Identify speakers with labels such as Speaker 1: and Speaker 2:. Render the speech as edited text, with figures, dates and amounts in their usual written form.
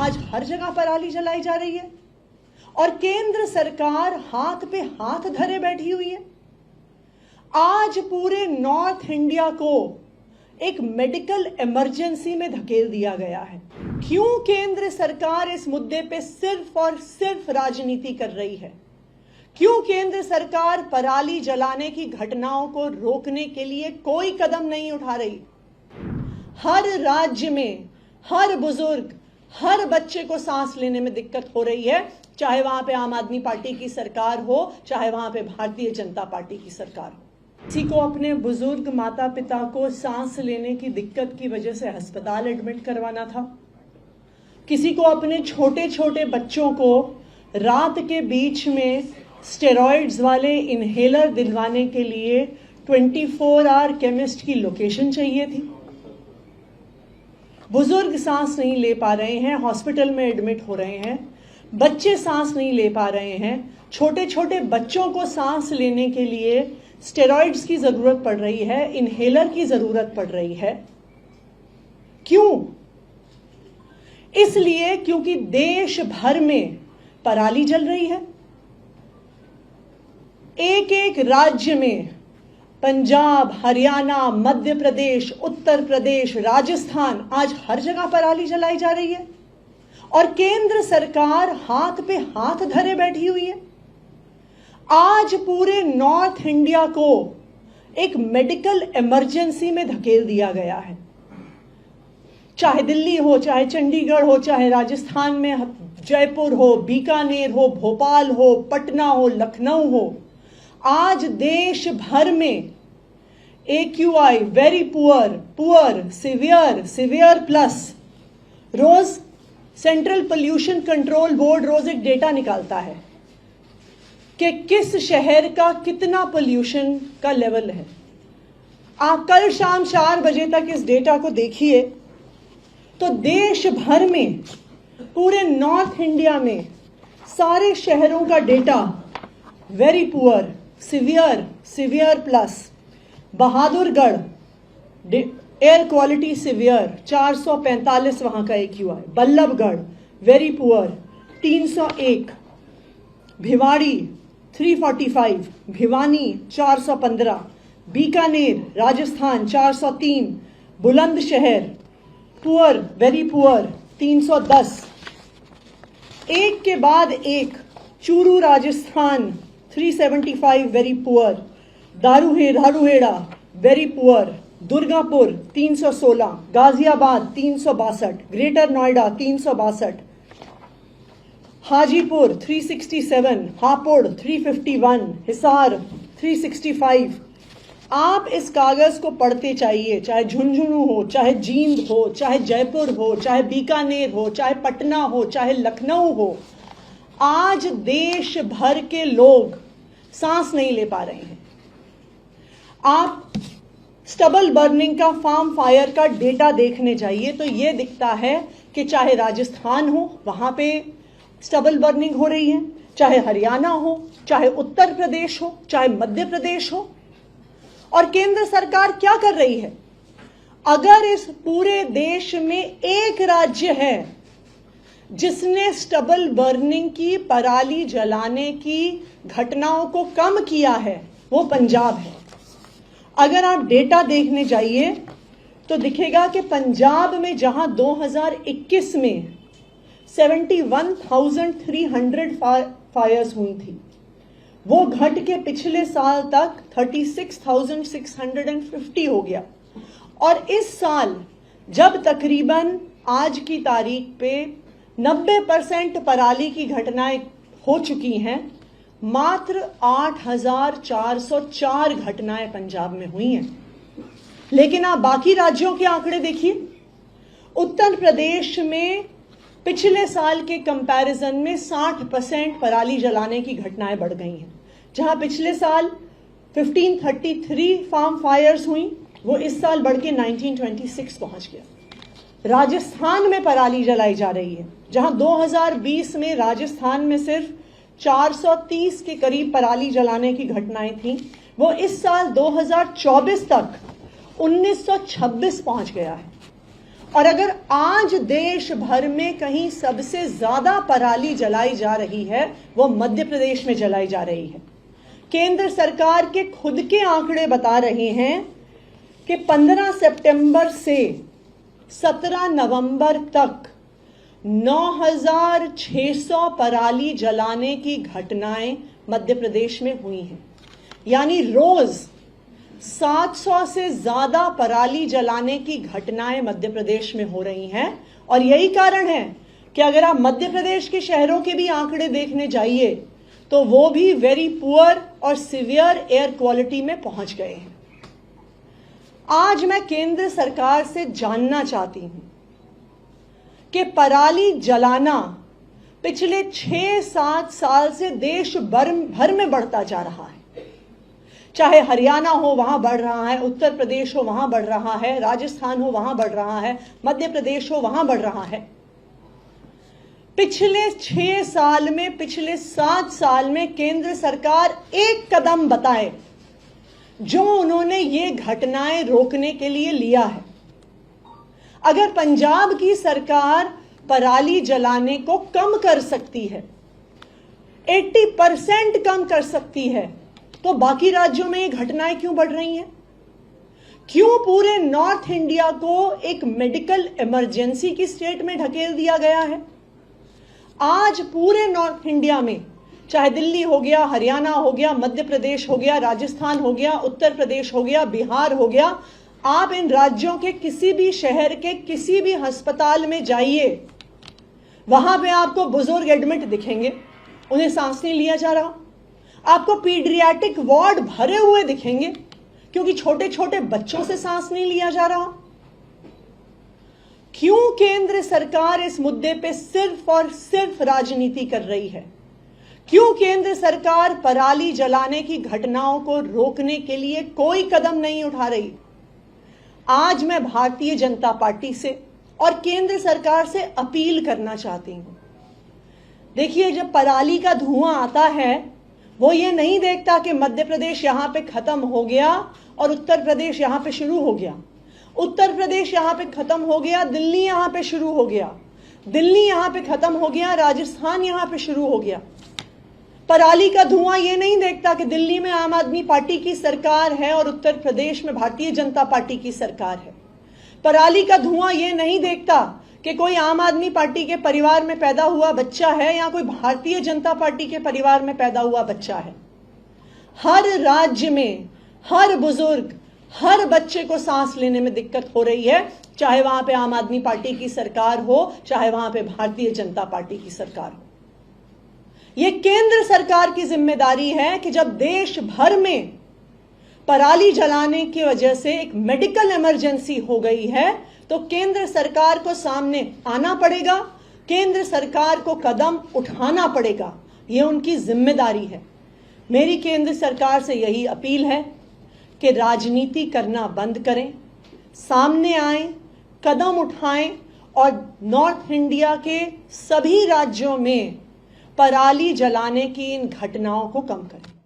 Speaker 1: आज हर जगह पराली जलाई जा रही है और केंद्र सरकार हाथ पे हाथ धरे बैठी हुई है। आज पूरे नॉर्थ इंडिया को एक मेडिकल इमरजेंसी में धकेल दिया गया है। क्यों केंद्र सरकार इस मुद्दे पे सिर्फ और सिर्फ राजनीति कर रही है? क्यों केंद्र सरकार पराली जलाने की घटनाओं को रोकने के लिए कोई कदम नहीं उठा रही? हर राज्य में हर बुजुर्ग, हर बच्चे को सांस लेने में दिक्कत हो रही है, चाहे वहां पे आम आदमी पार्टी की सरकार हो, चाहे वहां पे भारतीय जनता पार्टी की सरकार हो। किसी को अपने बुजुर्ग माता पिता को सांस लेने की दिक्कत की वजह से अस्पताल एडमिट करवाना था। किसी को अपने छोटे छोटे बच्चों को रात के बीच में स्टेरॉइड्स वाले इनहेलर दिलवाने के लिए 24 आवर केमिस्ट की लोकेशन चाहिए थी। बुजुर्ग सांस नहीं ले पा रहे हैं, हॉस्पिटल में एडमिट हो रहे हैं। बच्चे सांस नहीं ले पा रहे हैं। छोटे छोटे बच्चों को सांस लेने के लिए स्टेरॉइड्स की जरूरत पड़ रही है, इनहेलर की जरूरत पड़ रही है। क्यों? इसलिए क्योंकि देश भर में पराली जल रही है। एक एक राज्य में, पंजाब, हरियाणा, मध्य प्रदेश, उत्तर प्रदेश, राजस्थान, आज हर जगह पराली जलाई जा रही है और केंद्र सरकार हाथ पे हाथ धरे बैठी हुई है। आज पूरे नॉर्थ इंडिया को एक मेडिकल इमरजेंसी में धकेल दिया गया है। चाहे दिल्ली हो, चाहे चंडीगढ़ हो, चाहे राजस्थान में जयपुर हो, बीकानेर हो, भोपाल हो, पटना हो, लखनऊ हो, आज देश भर में AQI very poor, poor, severe, severe plus, रोज सेंट्रल पोल्यूशन कंट्रोल बोर्ड रोज एक डेटा निकालता है कि किस शहर का कितना पोल्यूशन का लेवल है। आप कल शाम 4 बजे तक इस डेटा को देखिए तो देश भर में, पूरे नॉर्थ इंडिया में सारे शहरों का data very poor, severe, severe plus. Bahadurgarh air quality severe 445 वहां का AQI। Ballabhgarh very poor 301, Bhiwadi 345, Bhiwani 415, Bikaner Rajasthan 403, Bulandshahr poor, very poor 310। एक के बाद एक, Churu Rajasthan 375 very poor, Dharuhera very poor, Durgapur 316, Ghaziabad 362, greater Noida 362, Hajipur 367, Hapur 351, Hisar 365। आप इस कागज को पढ़ते चाहिए, चाहे झुंझुनू हो, चाहे जींद हो, चाहे जयपुर हो, चाहे बीकानेर हो, चाहे पटना हो, चाहे लखनऊ हो। आज देश भर के लोग सांस नहीं ले पा रहे हैं। आप स्टबल बर्निंग का, फार्म फायर का डेटा देखने जाइए तो यह दिखता है कि चाहे राजस्थान हो, वहां पे स्टबल बर्निंग हो रही है, चाहे हरियाणा हो, चाहे उत्तर प्रदेश हो, चाहे मध्य प्रदेश हो। और केंद्र सरकार क्या कर रही है? अगर इस पूरे देश में एक राज्य है जिसने स्टबल बर्निंग की, पराली जलाने की घटनाओं को कम किया है, वो पंजाब है। अगर आप डेटा देखने जाइए तो दिखेगा कि पंजाब में जहां 2021 में 71,300 फायर्स हुई थी, वो घट के पिछले साल तक 36,650 हो गया। और इस साल जब तकरीबन आज की तारीख पे 90% पराली की घटनाएं हो चुकी हैं, मात्र 8,404 घटनाएं पंजाब में हुई हैं। लेकिन आप बाकी राज्यों के आंकड़े देखिए। उत्तर प्रदेश में पिछले साल के कंपैरिजन में 60% पराली जलाने की घटनाएं बढ़ गई हैं। जहां पिछले साल 1533 फार्म फायर्स हुई, वो इस साल बढ़ के 1926 पहुंच गया। राजस्थान में पराली जलाई जा रही है, जहां 2020 में राजस्थान में सिर्फ 430 के करीब पराली जलाने की घटनाएं थी, वो इस साल 2024 तक 1926 पहुंच गया है। और अगर आज देश भर में कहीं सबसे ज्यादा पराली जलाई जा रही है वो मध्य प्रदेश में जलाई जा रही है। केंद्र सरकार के खुद के आंकड़े बता रहे हैं कि 15 सितंबर से 17 नवंबर तक 9,600 पराली जलाने की घटनाएं मध्य प्रदेश में हुई हैं। यानी रोज 700 से ज्यादा पराली जलाने की घटनाएं मध्य प्रदेश में हो रही हैं। और यही कारण है कि अगर आप मध्य प्रदेश के शहरों के भी आंकड़े देखने जाइए तो वो भी वेरी पुअर और सिवियर एयर क्वालिटी में पहुंच गए हैं। आज मैं केंद्र सरकार से जानना चाहती हूं कि पराली जलाना पिछले 6-7 साल से देश भर में बढ़ता जा रहा है। चाहे हरियाणा हो वहां बढ़ रहा है, उत्तर प्रदेश हो वहां बढ़ रहा है, राजस्थान हो वहां बढ़ रहा है, मध्य प्रदेश हो वहां बढ़ रहा है। पिछले 6 साल में, पिछले 7 साल में केंद्र सरकार एक कदम बताए जो उन्होंने ये घटनाएं रोकने के लिए लिया है। अगर पंजाब की सरकार पराली जलाने को कम कर सकती है, 80% कम कर सकती है, तो बाकी राज्यों में ये घटनाएं क्यों बढ़ रही हैं? क्यों पूरे नॉर्थ इंडिया को एक मेडिकल इमरजेंसी की स्टेट में ढकेल दिया गया है? आज पूरे नॉर्थ इंडिया में, चाहे दिल्ली हो गया, हरियाणा हो गया, मध्य प्रदेश हो गया, राजस्थान हो गया, उत्तर प्रदेश हो गया, बिहार हो गया, आप इन राज्यों के किसी भी शहर के किसी भी अस्पताल में जाइए, वहां पे आपको बुजुर्ग एडमिट दिखेंगे, उन्हें सांस नहीं लिया जा रहा। आपको पीडियाट्रिक वार्ड भरे हुए दिखेंगे क्योंकि छोटे छोटे बच्चों से सांस नहीं लिया जा रहा। क्यों केंद्र सरकार इस मुद्दे पे सिर्फ और सिर्फ राजनीति कर रही है? क्यों केंद्र सरकार पराली जलाने की घटनाओं को रोकने के लिए कोई कदम नहीं उठा रही? आज मैं भारतीय जनता पार्टी से और केंद्र सरकार से अपील करना चाहती हूं। देखिए, जब पराली का धुआं आता है वो ये नहीं देखता कि मध्य प्रदेश यहां पे खत्म हो गया और उत्तर प्रदेश यहां पे शुरू हो गया, उत्तर प्रदेश यहां पे खत्म हो गया, दिल्ली यहां पे शुरू हो गया, दिल्ली यहां पे खत्म हो गया, राजस्थान यहां पे शुरू हो गया। पराली का धुआं ये नहीं देखता कि दिल्ली में आम आदमी पार्टी की सरकार है और उत्तर प्रदेश में भारतीय जनता पार्टी की सरकार है। पराली का धुआं ये नहीं देखता कि कोई आम आदमी पार्टी के परिवार में पैदा हुआ बच्चा है या कोई भारतीय जनता पार्टी के परिवार में पैदा हुआ बच्चा है। हर राज्य में हर बुजुर्ग, हर बच्चे को सांस लेने में दिक्कत हो रही है, चाहे वहां पे आम आदमी पार्टी की सरकार हो, चाहे वहां पे भारतीय जनता पार्टी की सरकार हो। यह केंद्र सरकार की जिम्मेदारी है कि जब देश भर में पराली जलाने की वजह से एक मेडिकल इमरजेंसी हो गई है तो केंद्र सरकार को सामने आना पड़ेगा, केंद्र सरकार को कदम उठाना पड़ेगा। यह उनकी जिम्मेदारी है। मेरी केंद्र सरकार से यही अपील है कि राजनीति करना बंद करें, सामने आएं, कदम उठाएं और नॉर्थ इंडिया के सभी राज्यों में पराली जलाने की इन घटनाओं को कम करें।